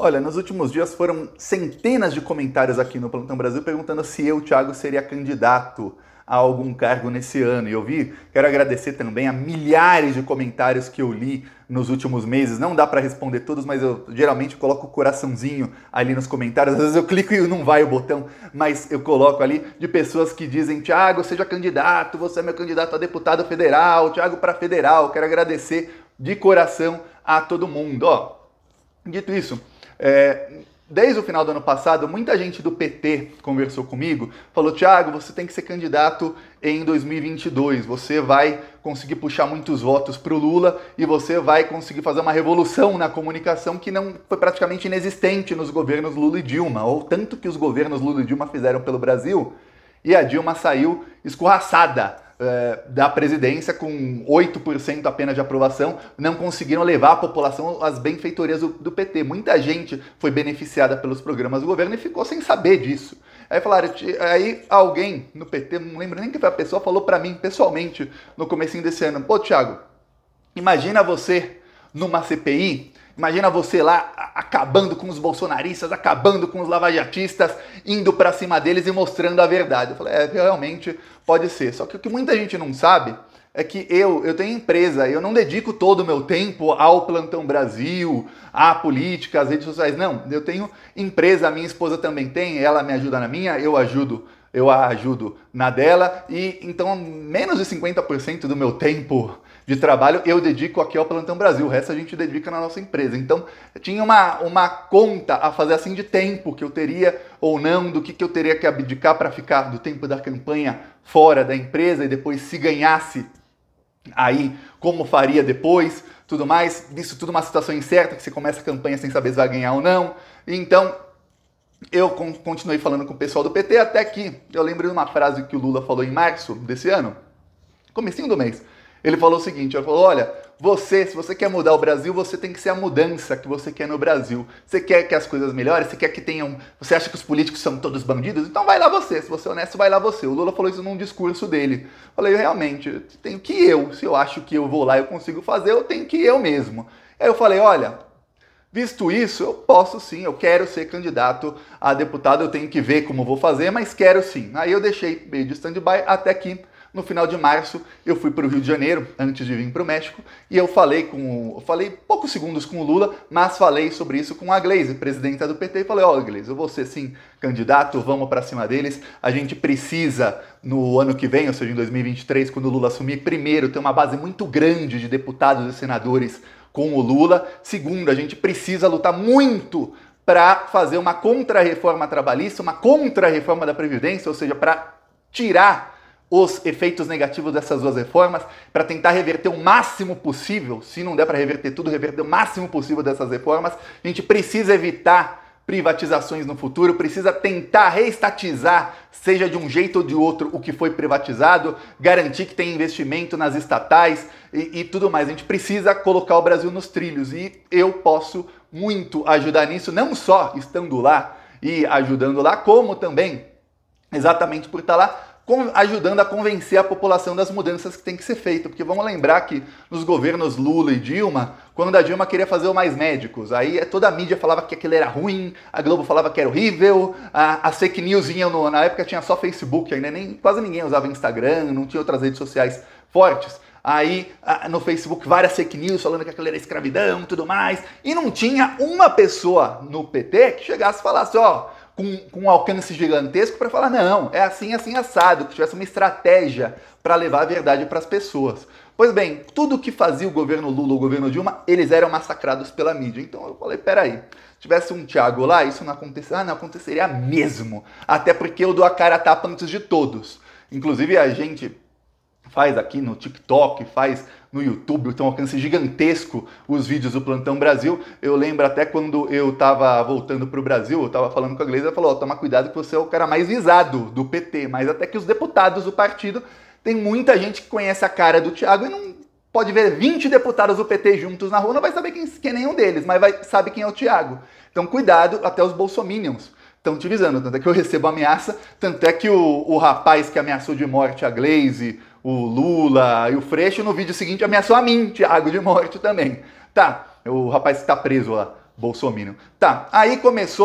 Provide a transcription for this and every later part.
Olha, nos últimos dias foram centenas de comentários aqui no Plantão Brasil perguntando se eu, Thiago, seria candidato a algum cargo nesse ano. E eu quero agradecer também a milhares de comentários que eu li nos últimos meses. Não dá para responder todos, mas eu geralmente coloco o coraçãozinho ali nos comentários. Às vezes eu clico e não vai o botão, mas eu coloco ali de pessoas que dizem: Thiago, seja candidato, você é meu candidato a deputado federal, Thiago para federal. Quero agradecer de coração a todo mundo. Dito isso, desde o final do ano passado, muita gente do PT conversou comigo, falou: Thiago, você tem que ser candidato em 2022, você vai conseguir puxar muitos votos para o Lula e você vai conseguir fazer uma revolução na comunicação que não foi praticamente inexistente nos governos Lula e Dilma, ou tanto que os governos Lula e Dilma fizeram pelo Brasil, e a Dilma saiu escorraçada da presidência com 8% apenas de aprovação, não conseguiram levar a população às benfeitorias do PT. Muita gente foi beneficiada pelos programas do governo e ficou sem saber disso. Aí falaram, aí alguém no PT, não lembro nem quem foi a pessoa, falou para mim pessoalmente no comecinho desse ano: pô, Thiago, imagina você numa CPI, imagina você lá acabando com os bolsonaristas, acabando com os lavajatistas, indo pra cima deles e mostrando a verdade. Eu falei, realmente pode ser. Só que o que muita gente não sabe é que eu tenho empresa, eu não dedico todo o meu tempo ao Plantão Brasil, à política, às redes sociais. Não, eu tenho empresa, a minha esposa também tem, ela me ajuda na minha, eu a ajudo na dela, e então menos de 50% do meu tempo de trabalho eu dedico aqui ao Plantão Brasil, o resto a gente dedica na nossa empresa. Então tinha uma conta a fazer assim de tempo que eu teria ou não, do que eu teria que abdicar para ficar do tempo da campanha fora da empresa, e depois se ganhasse aí como faria depois, tudo mais. Isso tudo uma situação incerta, que você começa a campanha sem saber se vai ganhar ou não. Então eu continuei falando com o pessoal do PT, até que eu lembrei de uma frase que o Lula falou em março desse ano, comecinho do mês. Ele falou o seguinte, ele falou: olha, se você quer mudar o Brasil, você tem que ser a mudança que você quer no Brasil. Você quer que as coisas melhorem? Você quer que tenham... Você acha que os políticos são todos bandidos? Então vai lá você. Se você é honesto, vai lá você. O Lula falou isso num discurso dele. Eu falei, realmente, tenho que se eu acho que eu vou lá e eu consigo fazer, eu tenho que eu mesmo. Aí eu falei, olha, visto isso, eu posso sim, eu quero ser candidato a deputado, eu tenho que ver como vou fazer, mas quero sim. Aí eu deixei meio de stand-by até que no final de março eu fui para o Rio de Janeiro, antes de vir para o México, e eu falei poucos segundos com o Lula, mas falei sobre isso com a Gleisi, presidenta do PT, e falei: ó, Gleisi, eu vou ser sim candidato, vamos para cima deles, a gente precisa no ano que vem, ou seja, em 2023, quando o Lula assumir, primeiro, ter uma base muito grande de deputados e senadores com o Lula, segundo, a gente precisa lutar muito para fazer uma contra-reforma trabalhista, uma contra-reforma da Previdência, ou seja, para tirar os efeitos negativos dessas duas reformas, para tentar reverter o máximo possível, se não der para reverter tudo, reverter o máximo possível dessas reformas. A gente precisa evitar privatizações no futuro, precisa tentar reestatizar, seja de um jeito ou de outro, o que foi privatizado, garantir que tem investimento nas estatais e tudo mais. A gente precisa colocar o Brasil nos trilhos, e eu posso muito ajudar nisso, não só estando lá e ajudando lá, como também, exatamente por estar lá, ajudando a convencer a população das mudanças que tem que ser feito. Porque vamos lembrar que nos governos Lula e Dilma, quando a Dilma queria fazer o Mais Médicos, aí toda a mídia falava que aquilo era ruim, a Globo falava que era horrível, as fake news iam na época tinha só Facebook ainda, quase ninguém usava Instagram, não tinha outras redes sociais fortes. Aí no Facebook várias fake news falando que aquilo era escravidão e tudo mais, e não tinha uma pessoa no PT que chegasse e falasse, com um alcance gigantesco para falar, não, é assim, assim, assado, que tivesse uma estratégia para levar a verdade para as pessoas. Pois bem, tudo que fazia o governo Lula, o governo Dilma, eles eram massacrados pela mídia. Então eu falei, peraí, se tivesse um Thiago lá, isso não aconteceria, não aconteceria mesmo. Até porque eu dou a cara a tapa antes de todos. Inclusive a gente faz aqui no TikTok, faz no YouTube, tem um alcance gigantesco os vídeos do Plantão Brasil. Eu lembro até quando eu tava voltando pro Brasil, eu tava falando com a Gleisi, ela falou, toma cuidado que você é o cara mais visado do PT, mas até que os deputados do partido, tem muita gente que conhece a cara do Thiago e não pode ver 20 deputados do PT juntos na rua, não vai saber quem é nenhum deles, mas sabe quem é o Thiago. Então cuidado, até os bolsominions estão te visando, tanto é que eu recebo ameaça, tanto é que o rapaz que ameaçou de morte a Gleisi, o Lula e o Freixo, no vídeo seguinte ameaçou a mim, Thiago, de morte também. Tá, o rapaz que tá preso lá. bolsominion. Tá, aí começa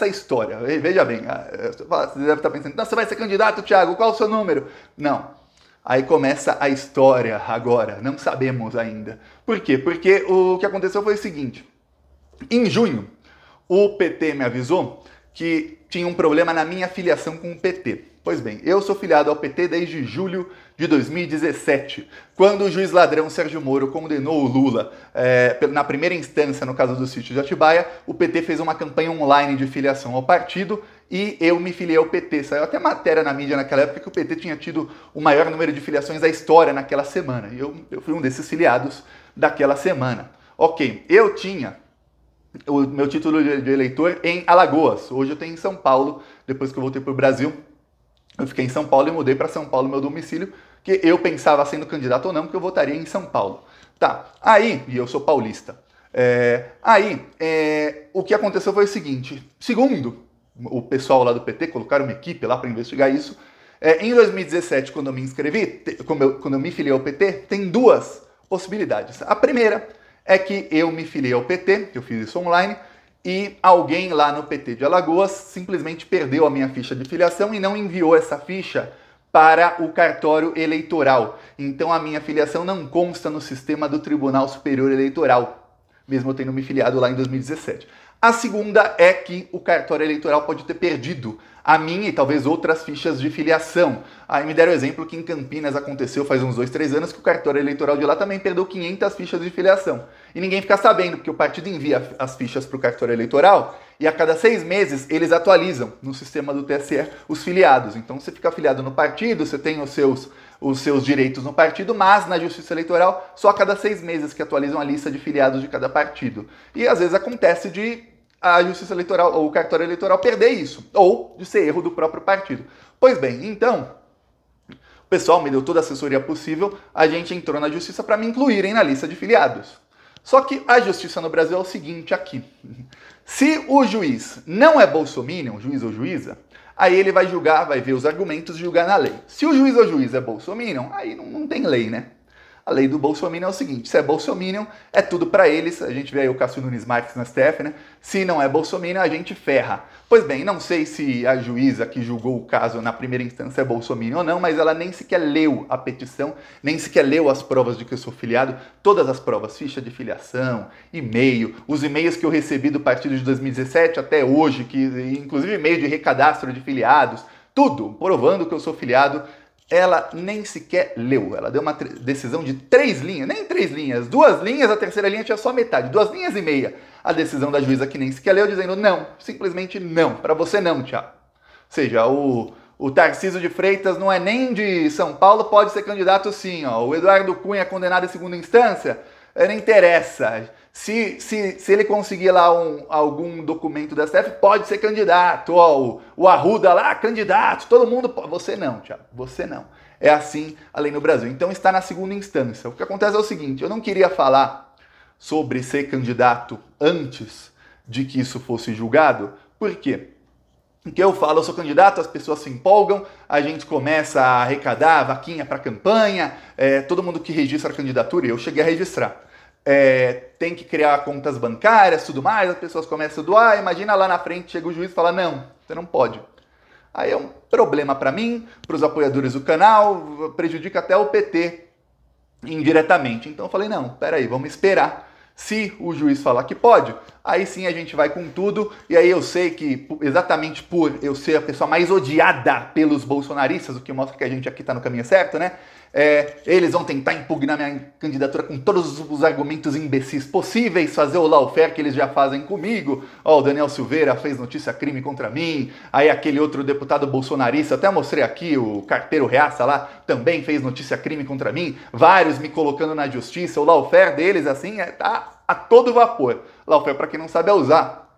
a história. Veja bem, você deve estar pensando, você vai ser candidato, Thiago, qual é o seu número? Não. Aí começa a história agora, não sabemos ainda. Por quê? Porque o que aconteceu foi o seguinte, em junho, o PT me avisou que tinha um problema na minha filiação com o PT. Pois bem, eu sou filiado ao PT desde julho de 2017, quando o juiz ladrão Sérgio Moro condenou o Lula na primeira instância, no caso do sítio de Atibaia. O PT fez uma campanha online de filiação ao partido e eu me filiei ao PT. Saiu até matéria na mídia naquela época que o PT tinha tido o maior número de filiações da história naquela semana. E eu fui um desses filiados daquela semana. Ok, eu tinha o meu título de eleitor em Alagoas. Hoje eu tenho em São Paulo, depois que eu voltei para o Brasil. Eu fiquei em São Paulo e mudei para São Paulo, meu domicílio, que eu pensava sendo candidato ou não, porque eu votaria em São Paulo. Tá, e eu sou paulista. O que aconteceu foi o seguinte, segundo o pessoal lá do PT, colocaram uma equipe lá para investigar isso, em 2017, quando eu me inscrevi, quando eu me filiei ao PT, tem duas possibilidades. A primeira é que eu me filiei ao PT, que eu fiz isso online, e alguém lá no PT de Alagoas simplesmente perdeu a minha ficha de filiação e não enviou essa ficha para o cartório eleitoral. Então a minha filiação não consta no sistema do Tribunal Superior Eleitoral, mesmo eu tendo me filiado lá em 2017. A segunda é que o cartório eleitoral pode ter perdido a minha e talvez outras fichas de filiação. Aí me deram o exemplo que em Campinas aconteceu faz uns 2, 3 anos que o cartório eleitoral de lá também perdeu 500 fichas de filiação. E ninguém fica sabendo, porque o partido envia as fichas para o cartório eleitoral e a cada 6 meses eles atualizam no sistema do TSE os filiados. Então você fica afiliado no partido, você tem os seus direitos no partido, mas na Justiça Eleitoral só a cada 6 meses que atualizam a lista de filiados de cada partido. E às vezes acontece de a Justiça Eleitoral ou o cartório eleitoral perder isso, ou de ser erro do próprio partido. Pois bem, então, o pessoal me deu toda a assessoria possível, a gente entrou na Justiça para me incluírem na lista de filiados. Só que a Justiça no Brasil é o seguinte aqui, se o juiz não é bolsominion, juiz ou juíza, aí ele vai julgar, vai ver os argumentos e julgar na lei. Se o juiz ou juíza é bolsominion, aí não tem lei, né? A lei do bolsominion é o seguinte, se é bolsominion, é tudo para eles, a gente vê aí o Cássio Nunes Marques na STF, né? Se não é bolsominion, a gente ferra. Pois bem, não sei se a juíza que julgou o caso na primeira instância é bolsominion ou não, mas ela nem sequer leu a petição, nem sequer leu as provas de que eu sou filiado, todas as provas, ficha de filiação, e-mail, os e-mails que eu recebi do partido de 2017 até hoje, que inclusive e-mail de recadastro de filiados, tudo provando que eu sou filiado. Ela nem sequer leu, ela deu uma decisão de 3 linhas, nem 3 linhas, 2 linhas, a terceira linha tinha só metade, 2 linhas e meia. A decisão da juíza que nem sequer leu, dizendo não, simplesmente não, para você não, Thiago. Ou seja, o Tarcísio de Freitas não é nem de São Paulo, pode ser candidato sim, ó. O Eduardo Cunha é condenado em segunda instância, não interessa. Se ele conseguir lá algum documento da STF, pode ser candidato. Ó, o Arruda lá, candidato. Todo mundo pode. Você não, Thiago. Você não. É assim a lei no Brasil. Então está na segunda instância. O que acontece é o seguinte, eu não queria falar sobre ser candidato antes de que isso fosse julgado. Por quê? Porque eu falo, eu sou candidato, as pessoas se empolgam, a gente começa a arrecadar vaquinha para campanha, todo mundo que registra a candidatura, e eu cheguei a registrar. Tem que criar contas bancárias, tudo mais, as pessoas começam a doar, imagina lá na frente, chega o juiz e fala, não, você não pode. Aí é um problema para mim, para os apoiadores do canal, prejudica até o PT indiretamente. Então eu falei, não, peraí, vamos esperar. Se o juiz falar que pode, aí sim a gente vai com tudo, e aí eu sei que, exatamente por eu ser a pessoa mais odiada pelos bolsonaristas, o que mostra que a gente aqui está no caminho certo, né? Eles vão tentar impugnar minha candidatura com todos os argumentos imbecis possíveis, fazer o lawfare que eles já fazem comigo. Ó, o Daniel Silveira fez notícia crime contra mim, aí aquele outro deputado bolsonarista, até mostrei aqui, o Carteiro Reaça lá, também fez notícia crime contra mim, vários me colocando na justiça, o lawfare deles, assim, tá a todo vapor. Lawfare, para quem não sabe, é usar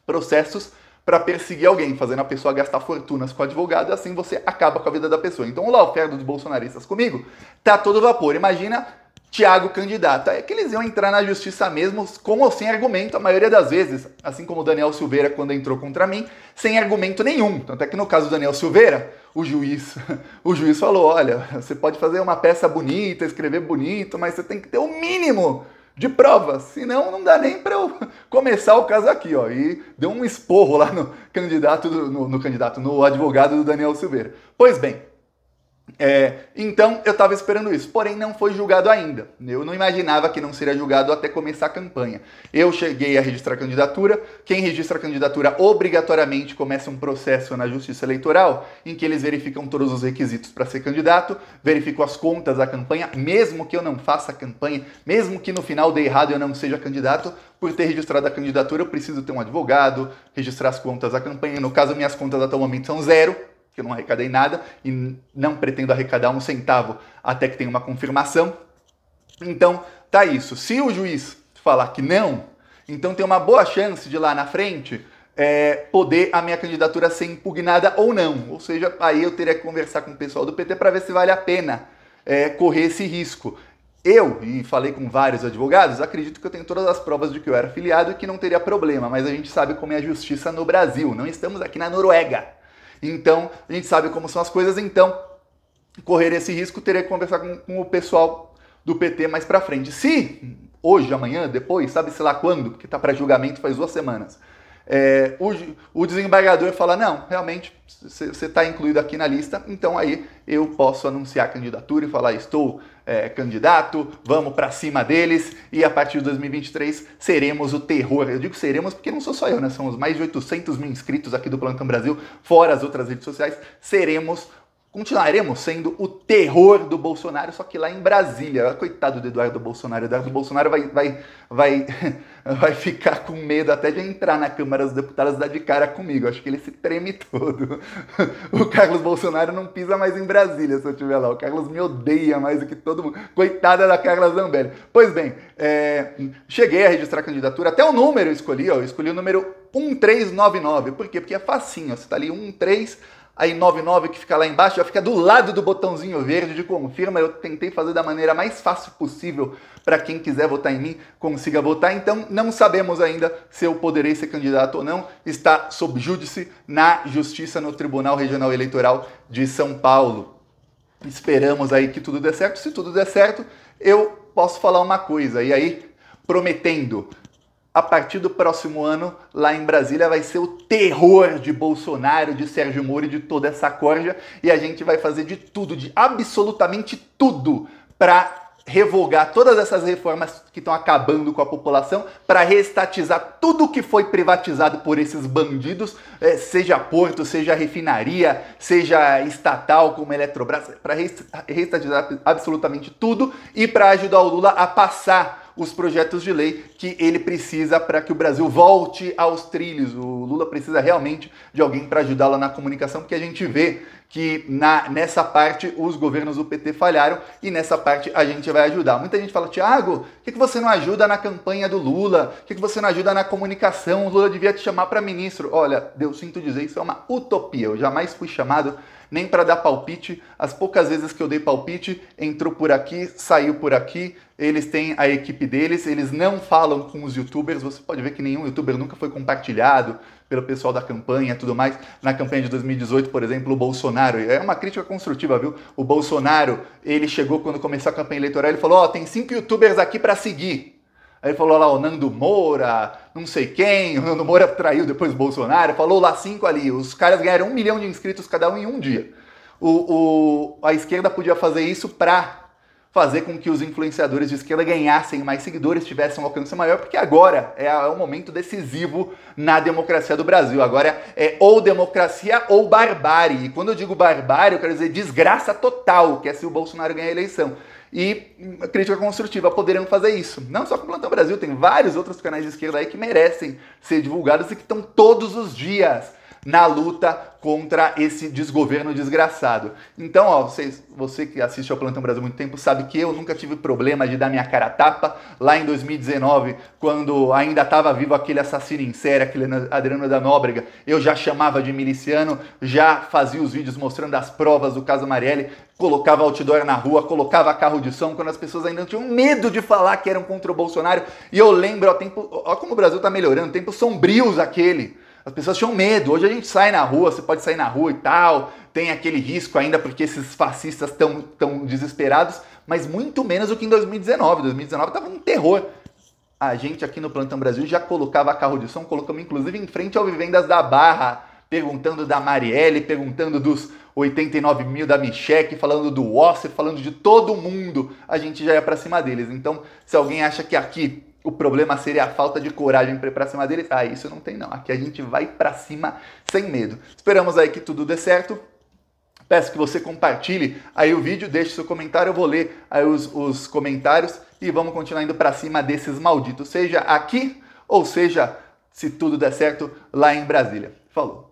processos para perseguir alguém, fazendo a pessoa gastar fortunas com o advogado, e assim você acaba com a vida da pessoa. Então o lawfare dos bolsonaristas comigo tá a todo vapor. Imagina Thiago candidato. É que eles iam entrar na justiça mesmo, com ou sem argumento, a maioria das vezes, assim como o Daniel Silveira quando entrou contra mim, sem argumento nenhum. Tanto é que no caso do Daniel Silveira, o juiz falou, olha, você pode fazer uma peça bonita, escrever bonito, mas você tem que ter o mínimo de provas, senão não dá nem para eu começar o caso aqui, ó. E deu um esporro lá no no advogado do Daniel Silveira. Pois bem, então eu estava esperando isso, porém não foi julgado ainda. Eu não imaginava que não seria julgado até começar a campanha. Eu cheguei a registrar a candidatura. Quem registra a candidatura obrigatoriamente começa um processo na Justiça Eleitoral em que eles verificam todos os requisitos para ser candidato, verificam as contas da campanha, mesmo que eu não faça a campanha, mesmo que no final dê errado e eu não seja candidato, por ter registrado a candidatura eu preciso ter um advogado, registrar as contas da campanha. No caso, minhas contas até o momento são zero, que eu não arrecadei nada e não pretendo arrecadar um centavo até que tenha uma confirmação. Então, tá isso. Se o juiz falar que não, então tem uma boa chance de lá na frente poder a minha candidatura ser impugnada ou não. Ou seja, aí eu teria que conversar com o pessoal do PT para ver se vale a pena correr esse risco. Eu, e falei com vários advogados, acredito que eu tenho todas as provas de que eu era filiado e que não teria problema, mas a gente sabe como é a justiça no Brasil, não estamos aqui na Noruega. Então, a gente sabe como são as coisas, então, correr esse risco, teria que conversar com o pessoal do PT mais pra frente. Se hoje, amanhã, depois, sabe-se lá quando, porque tá para julgamento faz 2 semanas, o desembargador fala, não, realmente, você está incluído aqui na lista, então aí eu posso anunciar a candidatura e falar, estou candidato, vamos para cima deles, e a partir de 2023 seremos o terror. Eu digo seremos porque não sou só eu, né? São os mais de 800 mil inscritos aqui do Plantão Brasil, fora as outras redes sociais, continuaremos sendo o terror do Bolsonaro, só que lá em Brasília. Coitado do Eduardo Bolsonaro. Eduardo Bolsonaro vai ficar com medo até de entrar na Câmara dos Deputados e dar de cara comigo. Acho que ele se treme todo. O Carlos Bolsonaro não pisa mais em Brasília, se eu estiver lá. O Carlos me odeia mais do que todo mundo. Coitada da Carla Zambelli. Pois bem, cheguei a registrar a candidatura. Até o número eu escolhi o número 1399. Por quê? Porque é facinho. Você está ali 13... Aí 99 que fica lá embaixo, já fica do lado do botãozinho verde de confirma. Eu tentei fazer da maneira mais fácil possível para quem quiser votar em mim, consiga votar. Então não sabemos ainda se eu poderei ser candidato ou não. Está sob júdice na Justiça no Tribunal Regional Eleitoral de São Paulo. Esperamos aí que tudo dê certo. Se tudo der certo, eu posso falar uma coisa. E aí, prometendo... A partir do próximo ano, lá em Brasília, vai ser o terror de Bolsonaro, de Sérgio Moro e de toda essa corja. E a gente vai fazer de tudo, de absolutamente tudo, para revogar todas essas reformas que estão acabando com a população, para reestatizar tudo que foi privatizado por esses bandidos, seja porto, seja refinaria, seja estatal como Eletrobras, para reestatizar absolutamente tudo e para ajudar o Lula a passar os projetos de lei que ele precisa para que o Brasil volte aos trilhos. O Lula precisa realmente de alguém para ajudá-lo na comunicação, porque a gente vê que nessa parte os governos do PT falharam e nessa parte a gente vai ajudar. Muita gente fala, Thiago, por que você não ajuda na campanha do Lula? Por que você não ajuda na comunicação? O Lula devia te chamar para ministro. Olha, eu sinto dizer, isso é uma utopia. Eu jamais fui chamado nem para dar palpite. As poucas vezes que eu dei palpite, entrou por aqui, saiu por aqui. Eles têm a equipe deles, eles não falam com os youtubers. Você pode ver que nenhum youtuber nunca foi compartilhado pelo pessoal da campanha e tudo mais. Na campanha de 2018, por exemplo, o Bolsonaro, é uma crítica construtiva, viu? O Bolsonaro, ele chegou quando começou a campanha eleitoral, ele falou, ó, tem 5 youtubers aqui para seguir. Aí ele falou lá o Nando Moura, não sei quem, o Nando Moura traiu depois o Bolsonaro, falou lá 5 ali, os caras ganharam 1 milhão de inscritos cada um em um dia. A esquerda podia fazer isso para fazer com que os influenciadores de esquerda ganhassem mais seguidores, tivessem um alcance maior, porque agora é um momento decisivo na democracia do Brasil. Agora é ou democracia ou barbárie. E quando eu digo barbárie, eu quero dizer desgraça total, que é se o Bolsonaro ganhar a eleição. E crítica construtiva, poderiam fazer isso. Não só com o Plantão Brasil, tem vários outros canais de esquerda aí que merecem ser divulgados e que estão todos os dias na luta contra esse desgoverno desgraçado. Então, ó, você que assiste ao Plantão Brasil há muito tempo sabe que eu nunca tive problema de dar minha cara a tapa. Lá em 2019, quando ainda estava vivo aquele assassino em série, aquele Adriano da Nóbrega, eu já chamava de miliciano, já fazia os vídeos mostrando as provas do caso Marielle, colocava outdoor na rua, colocava carro de som, quando as pessoas ainda tinham medo de falar que eram contra o Bolsonaro. E eu lembro, ó como o Brasil está melhorando, tempos sombrios aquele. As pessoas tinham medo. Hoje a gente sai na rua, você pode sair na rua e tal, tem aquele risco ainda porque esses fascistas estão tão desesperados, mas muito menos do que em 2019. 2019 estava um terror. a gente aqui no Plantão Brasil já colocava carro de som, colocamos inclusive em frente ao Vivendas da Barra, perguntando da Marielle, perguntando dos 89 mil da Micheque, falando do Osser, falando de todo mundo, a gente já ia pra cima deles. Então, se alguém acha que aqui o problema seria a falta de coragem para ir pra cima deles, isso não tem não. Aqui a gente vai pra cima sem medo. Esperamos aí que tudo dê certo. Peço que você compartilhe aí o vídeo, deixe seu comentário, eu vou ler aí os comentários e vamos continuar indo pra cima desses malditos, seja aqui ou seja, se tudo der certo, lá em Brasília. Falou!